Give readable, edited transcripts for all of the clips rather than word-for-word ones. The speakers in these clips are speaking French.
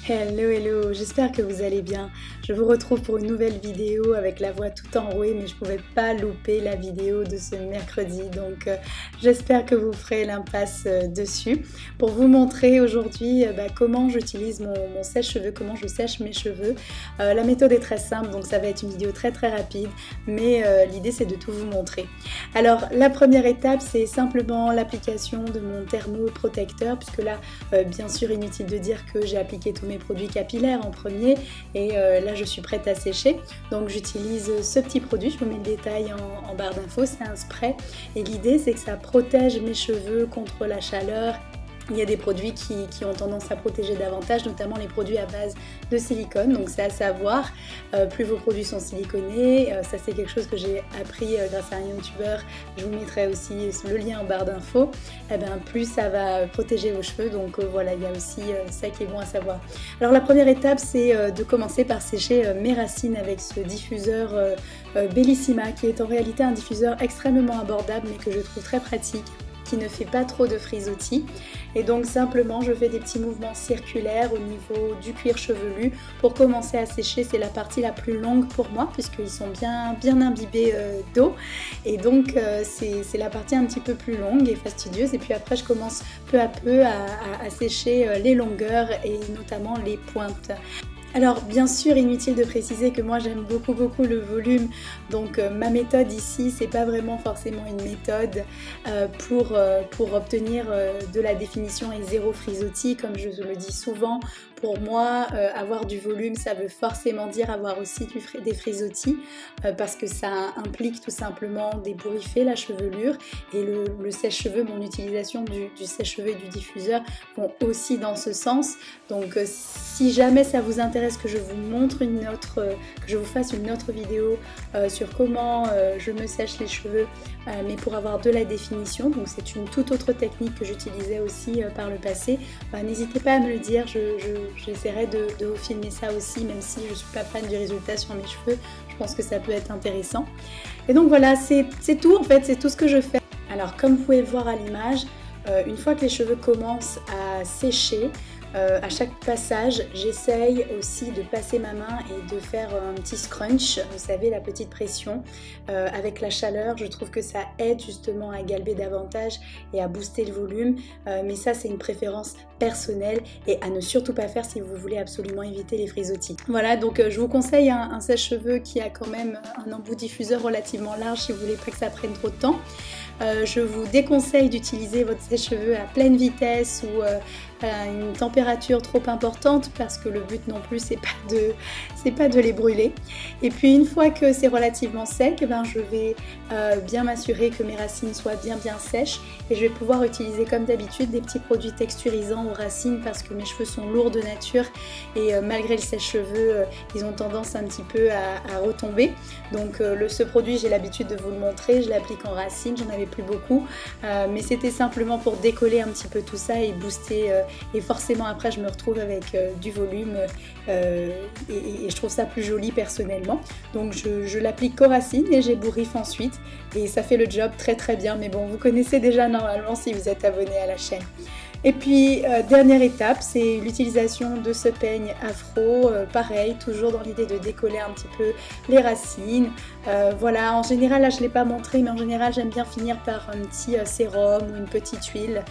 Hello hello, j'espère que vous allez bien. Je vous retrouve pour une nouvelle vidéo avec la voix tout enrouée, mais je ne pouvais pas louper la vidéo de ce mercredi, donc j'espère que vous ferez l'impasse dessus pour vous montrer aujourd'hui comment j'utilise mon sèche-cheveux, comment je sèche mes cheveux. La méthode est très simple, donc ça va être une vidéo très rapide, mais l'idée c'est de tout vous montrer. Alors la première étape, c'est simplement l'application de mon thermoprotecteur, puisque là, bien sûr, inutile de dire que j'ai appliqué tous mes produits capillaires en premier et là je suis prête à sécher, donc j'utilise ce petit produit, je vous mets le détail en barre d'infos, c'est un spray et l'idée c'est que ça protège mes cheveux contre la chaleur. Il y a des produits qui ont tendance à protéger davantage, notamment les produits à base de silicone, donc c'est à savoir, plus vos produits sont siliconés, ça c'est quelque chose que j'ai appris grâce à un youtubeur, je vous mettrai aussi le lien en barre d'infos, plus ça va protéger vos cheveux, donc voilà, il y a aussi ça qui est bon à savoir. Alors la première étape c'est de commencer par sécher mes racines avec ce diffuseur Bellissima, qui est en réalité un diffuseur extrêmement abordable mais que je trouve très pratique, qui ne fait pas trop de frisottis, et donc simplement je fais des petits mouvements circulaires au niveau du cuir chevelu pour commencer à sécher. C'est la partie la plus longue pour moi puisqu'ils sont bien imbibés d'eau, et donc c'est la partie un petit peu plus longue et fastidieuse, et puis après je commence peu à peu à sécher les longueurs et notamment les pointes. Alors bien sûr, inutile de préciser que moi j'aime beaucoup le volume, donc ma méthode ici c'est pas vraiment forcément une méthode pour obtenir de la définition et zéro frisottis, comme je le dis souvent. Pour moi, avoir du volume, ça veut forcément dire avoir aussi des frisottis, parce que ça implique tout simplement d'ébouriffer la chevelure, et le sèche-cheveux, mon utilisation du sèche-cheveux et du diffuseur vont aussi dans ce sens. Donc si jamais ça vous intéresse que je vous montre que je vous fasse une autre vidéo sur comment je me sèche les cheveux, mais pour avoir de la définition, donc c'est une toute autre technique que j'utilisais aussi par le passé, n'hésitez pas à me le dire, j'essaierai de vous filmer ça aussi, même si je ne suis pas fan du résultat sur mes cheveux, je pense que ça peut être intéressant. Et donc voilà, c'est tout en fait, c'est tout ce que je fais. Alors comme vous pouvez le voir à l'image, une fois que les cheveux commencent à sécher, à chaque passage, j'essaye aussi de passer ma main et de faire un petit scrunch, vous savez, la petite pression. Avec la chaleur, je trouve que ça aide justement à galber davantage et à booster le volume, mais ça c'est une préférence personnelle et à ne surtout pas faire si vous voulez absolument éviter les frisottis. Voilà, donc je vous conseille un sèche-cheveux qui a quand même un embout diffuseur relativement large si vous voulez pas que ça prenne trop de temps. Je vous déconseille d'utiliser votre sèche-cheveux à pleine vitesse ou à une température trop importante, parce que le but non plus c'est pas de les brûler. Et puis une fois que c'est relativement sec, je vais bien m'assurer que mes racines soient bien sèches, et je vais pouvoir utiliser comme d'habitude des petits produits texturisants aux racines, parce que mes cheveux sont lourds de nature et malgré le sèche-cheveux ils ont tendance un petit peu à retomber. Donc ce produit, j'ai l'habitude de vous le montrer, je l'applique en racines, j'en avais plus beaucoup, mais c'était simplement pour décoller un petit peu tout ça et booster, et forcément après je me retrouve avec du volume et je trouve ça plus joli personnellement. Donc je l'applique qu'aux racines et j'ébouriffe ensuite, et ça fait le job très bien, mais bon, vous connaissez déjà normalement si vous êtes abonné à la chaîne. Et puis dernière étape, c'est l'utilisation de ce peigne afro, pareil, toujours dans l'idée de décoller un petit peu les racines. Voilà, en général, là je ne l'ai pas montré, mais en général j'aime bien finir par un petit sérum ou une petite huile,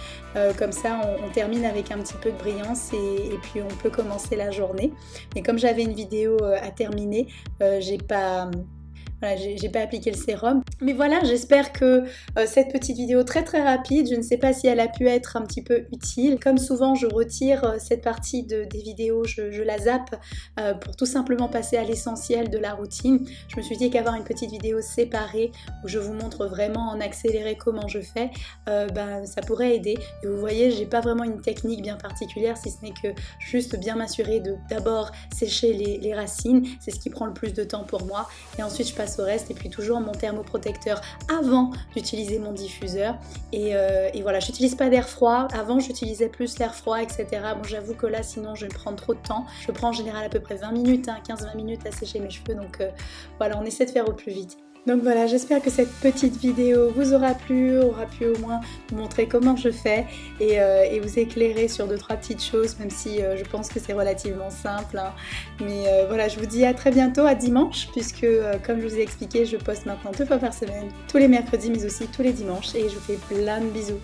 comme ça on termine avec un petit peu de brillance et puis on peut commencer la journée. Mais comme j'avais une vidéo à terminer, j'ai pas appliqué le sérum. Mais voilà, j'espère que cette petite vidéo très rapide, je ne sais pas si elle a pu être un petit peu utile. Comme souvent, je retire cette partie des vidéos, je la zappe pour tout simplement passer à l'essentiel de la routine. Je me suis dit qu'avoir une petite vidéo séparée où je vous montre vraiment en accéléré comment je fais, ça pourrait aider. Et vous voyez, j'ai pas vraiment une technique bien particulière, si ce n'est que juste bien m'assurer de d'abord sécher les racines, c'est ce qui prend le plus de temps pour moi, et ensuite je passe au reste, et puis toujours mon thermoprotecteur avant d'utiliser mon diffuseur, et voilà, j'utilise pas d'air froid. Avant j'utilisais plus l'air froid, etc. Bon, j'avoue que là sinon je vais me prendre trop de temps, je prends en général à peu près 20 minutes, 15-20 minutes à sécher mes cheveux, donc voilà, on essaie de faire au plus vite. Donc voilà, j'espère que cette petite vidéo vous aura plu au moins vous montrer comment je fais et vous éclairer sur 2-3 petites choses, même si je pense que c'est relativement simple. Hein. Mais voilà, je vous dis à très bientôt, à dimanche, puisque comme je vous ai expliqué, je poste maintenant 2 fois par semaine, tous les mercredis mais aussi tous les dimanches, et je vous fais plein de bisous.